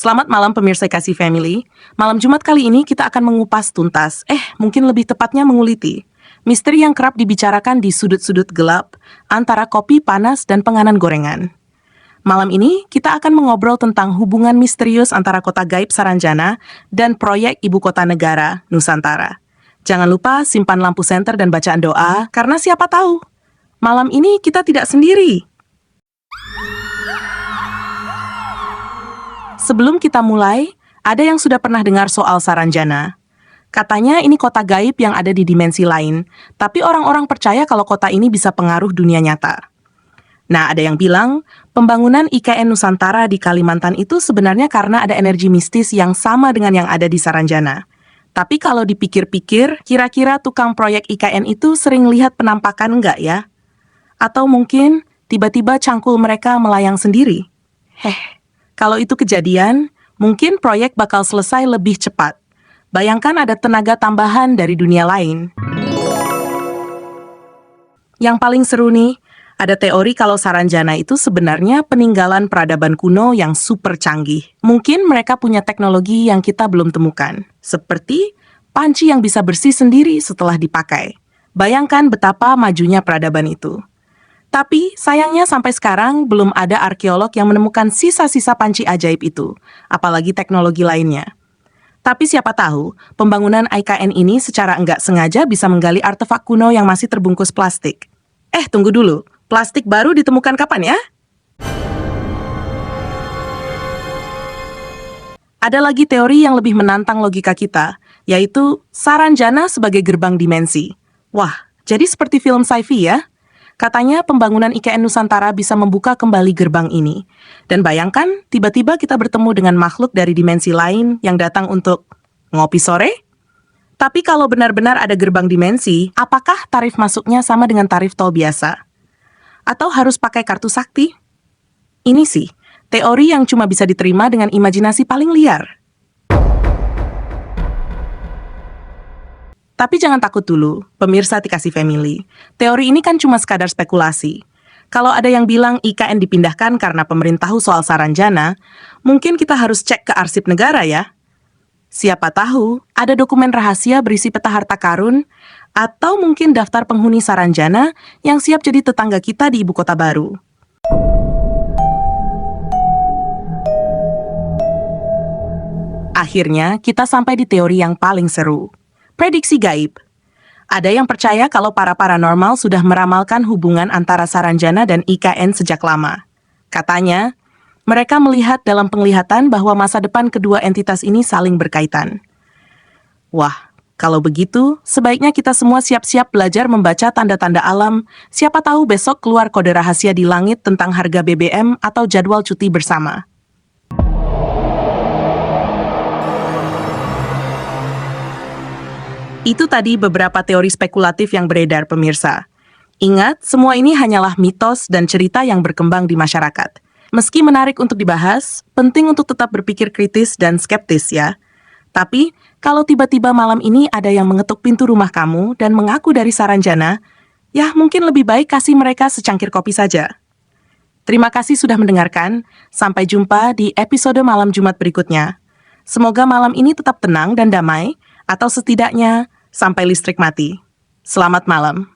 Selamat malam pemirsa Kasih Family. Malam Jumat kali ini kita akan mengupas tuntas, mungkin lebih tepatnya menguliti, misteri yang kerap dibicarakan di sudut-sudut gelap antara kopi panas dan penganan gorengan. Malam ini kita akan mengobrol tentang hubungan misterius antara kota gaib Saranjana dan proyek Ibu Kota Negara Nusantara. Jangan lupa simpan lampu senter dan bacaan doa, karena siapa tahu, malam ini kita tidak sendiri. Sebelum kita mulai, ada yang sudah pernah dengar soal Saranjana. Katanya ini kota gaib yang ada di dimensi lain, tapi orang-orang percaya kalau kota ini bisa pengaruh dunia nyata. Nah, ada yang bilang, pembangunan IKN Nusantara di Kalimantan itu sebenarnya karena ada energi mistis yang sama dengan yang ada di Saranjana. Tapi kalau dipikir-pikir, kira-kira tukang proyek IKN itu sering lihat penampakan enggak ya? Atau mungkin tiba-tiba cangkul mereka melayang sendiri? Kalau itu kejadian, mungkin proyek bakal selesai lebih cepat. Bayangkan ada tenaga tambahan dari dunia lain. Yang paling seru nih, ada teori kalau Saranjana itu sebenarnya peninggalan peradaban kuno yang super canggih. Mungkin mereka punya teknologi yang kita belum temukan. Seperti panci yang bisa bersih sendiri setelah dipakai. Bayangkan betapa majunya peradaban itu. Tapi sayangnya sampai sekarang belum ada arkeolog yang menemukan sisa-sisa panci ajaib itu, apalagi teknologi lainnya. Tapi siapa tahu, pembangunan IKN ini secara enggak sengaja bisa menggali artefak kuno yang masih terbungkus plastik. Tunggu dulu, plastik baru ditemukan kapan ya? Ada lagi teori yang lebih menantang logika kita, yaitu Saranjana sebagai gerbang dimensi. Wah, jadi seperti film sci-fi ya? Katanya pembangunan IKN Nusantara bisa membuka kembali gerbang ini. Dan bayangkan, tiba-tiba kita bertemu dengan makhluk dari dimensi lain yang datang untuk ngopi sore? Tapi kalau benar-benar ada gerbang dimensi, apakah tarif masuknya sama dengan tarif tol biasa? Atau harus pakai kartu sakti? Ini sih, teori yang cuma bisa diterima dengan imajinasi paling liar. Tapi jangan takut dulu, pemirsa Kasih Family. Teori ini kan cuma sekadar spekulasi. Kalau ada yang bilang IKN dipindahkan karena pemerintah tahu soal Saranjana, mungkin kita harus cek ke arsip negara ya. Siapa tahu, ada dokumen rahasia berisi peta harta karun, atau mungkin daftar penghuni Saranjana yang siap jadi tetangga kita di ibu kota baru. Akhirnya, kita sampai di teori yang paling seru. Prediksi gaib. Ada yang percaya kalau para paranormal sudah meramalkan hubungan antara Saranjana dan IKN sejak lama. Katanya, mereka melihat dalam penglihatan bahwa masa depan kedua entitas ini saling berkaitan. Wah, kalau begitu, sebaiknya kita semua siap-siap belajar membaca tanda-tanda alam. Siapa tahu besok keluar kode rahasia di langit tentang harga BBM atau jadwal cuti bersama. Itu tadi beberapa teori spekulatif yang beredar, pemirsa. Ingat, semua ini hanyalah mitos dan cerita yang berkembang di masyarakat. Meski menarik untuk dibahas, penting untuk tetap berpikir kritis dan skeptis ya. Tapi, kalau tiba-tiba malam ini ada yang mengetuk pintu rumah kamu dan mengaku dari Saranjana, ya mungkin lebih baik kasih mereka secangkir kopi saja. Terima kasih sudah mendengarkan. Sampai jumpa di episode Malam Jumat berikutnya. Semoga malam ini tetap tenang dan damai, atau setidaknya sampai listrik mati. Selamat malam.